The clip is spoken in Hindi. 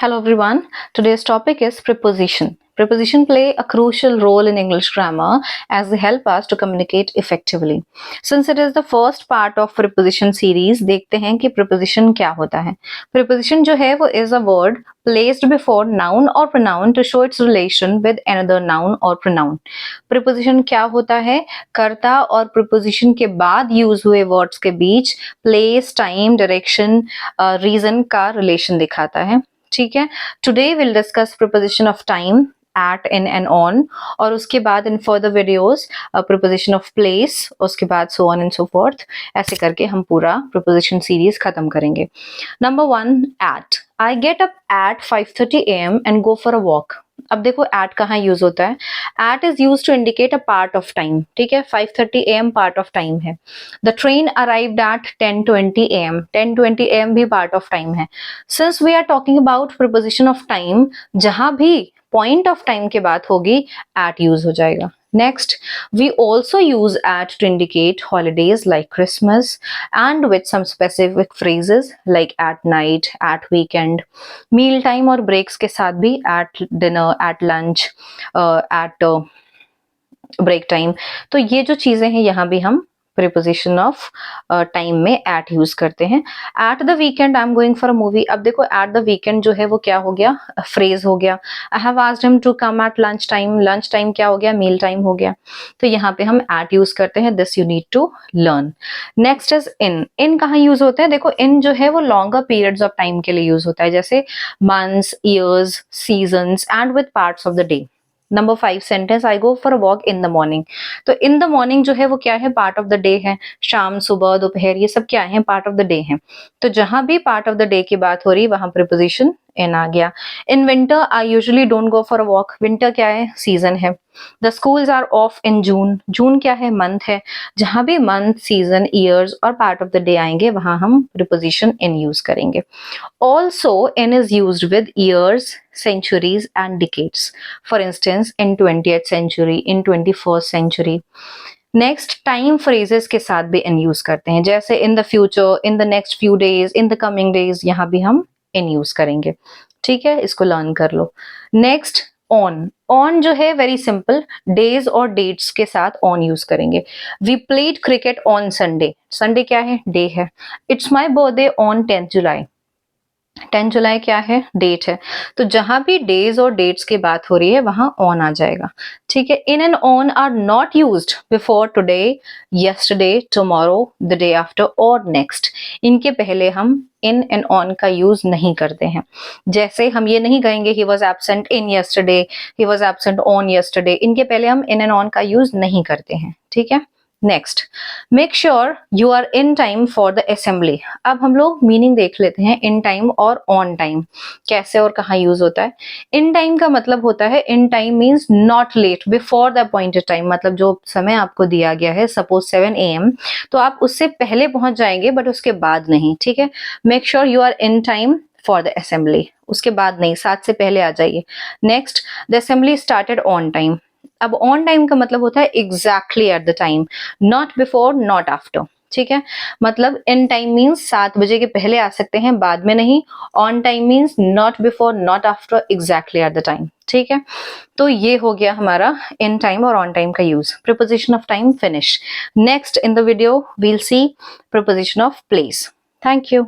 Hello everyone. Today's topic is preposition. Preposition play a crucial role in English grammar as they help us to communicate effectively. Since it is the first part of preposition series, देखते हैं कि preposition क्या होता है. Preposition जो है वो is a word placed before noun or pronoun to show its relation with another noun or pronoun. Preposition क्या होता है? कर्ता और preposition के बाद use हुए words के बीच place, time, direction, reason का relation दिखाता है. ठीक है. Today will discuss preposition of time, at, in and on, और उसके बाद in further videos preposition of place, उसके बाद so on and so forth. ऐसे करके हम पूरा प्रीपोजिशन सीरीज खत्म करेंगे. Number 1, at. I get up at 5:30 AM and go for a walk. अब देखो एट कहाँ यूज होता है. At is use to indicate a part of time. ठीक है. 5:30 AM पार्ट ऑफ टाइम है. The train arrived at 10:20 AM. 10:20 AM भी पार्ट ऑफ टाइम है. Since we are talking about preposition of time, जहां भी पॉइंट ऑफ टाइम के बात होगी एट यूज हो जाएगा. Next, we also use at to indicate holidays like Christmas and with some specific phrases like at night, at weekend, meal time और breaks के साथ भी at dinner, at lunch, at break time. तो ये जो चीजें हैं यहाँ भी हम प्रीपोजिशन ऑफ टाइम में एट यूज करते हैं. At the weekend I am going for a movie. अब देखो एट द वीकेंड जो है वो क्या हो गया, फ्रेज हो गया. I have asked him to come at lunch time. Lunch time क्या हो गया, मील टाइम हो गया. तो यहाँ पे हम एट यूज करते हैं. This you need to learn. Next is in. In कहाँ यूज होते हैं? देखो इन जो है वो लॉन्गर पीरियड्स ऑफ टाइम के लिए यूज होता है, जैसे months, years, seasons and with parts of the day. Number 5 sentence, I go for a walk in the morning. तो इन द मॉर्निंग जो है वो क्या है, पार्ट ऑफ द डे है. शाम, सुबह, दोपहर, ये सब क्या है, पार्ट ऑफ द डे है. तो जहां भी पार्ट ऑफ द डे की बात हो रही वहां प्रीपोजिशन इन आ गया. In winter I usually don't go for a walk. Winter क्या है, सीजन है. द स्कूल्स आर ऑफ इन जून. जून क्या है, मंथ है. जहां भी मंथ, सीजन, ईयर्स और पार्ट ऑफ द डे आएंगे वहां हम प्रीपोजिशन इन यूज करेंगे. Also, in is used with years, centuries and decades. For instance, in 20th century, in 21st century. Next, time phrases के साथ भी इन यूज करते हैं, जैसे in the future, in the next few days, in the coming days. यहाँ भी हम इन यूज करेंगे. ठीक है, इसको लर्न कर लो. Next, on. ऑन जो है वेरी सिंपल, डेज और डेट्स के साथ ऑन यूज करेंगे. We played cricket on Sunday. Sunday क्या है, डे है. It's my birthday on 10th July. 10 July क्या है, डेट है. तो जहां भी डेज और डेट्स की बात हो रही है वहां ऑन आ जाएगा. ठीक है. In and on are not used before today, yesterday, tomorrow, the day after और नेक्स्ट. इनके पहले हम इन एंड ऑन का यूज नहीं करते हैं. जैसे हम ये नहीं कहेंगे he was absent in yesterday, he was absent on yesterday. इनके पहले हम इन एंड ऑन का यूज नहीं करते हैं. ठीक है. Next, make sure you are in time for the assembly. अब हम लोग मीनिंग देख लेते हैं इन टाइम और ऑन टाइम कैसे और कहाँ यूज होता है. इन टाइम का मतलब होता है, in time means not let, before the appointed time. मतलब जो समय आपको दिया गया है, सपोज 7 AM, तो आप उससे पहले पहुंच जाएंगे बट उसके बाद नहीं. ठीक है. Make sure you are in time for the assembly. उसके बाद नहीं, 7 से पहले आ जाइए. Next, the assembly started on time. अब ऑन टाइम का मतलब होता है exactly at the time, not before, not after. ठीक है. मतलब इन टाइम मीन्स 7 बजे के पहले आ सकते हैं, बाद में नहीं. On time means not before, not after, exactly at the time. ठीक है. तो ये हो गया हमारा इन टाइम और ऑन टाइम का use. Preposition of time finish. Next in the video we'll see preposition of place. Thank you.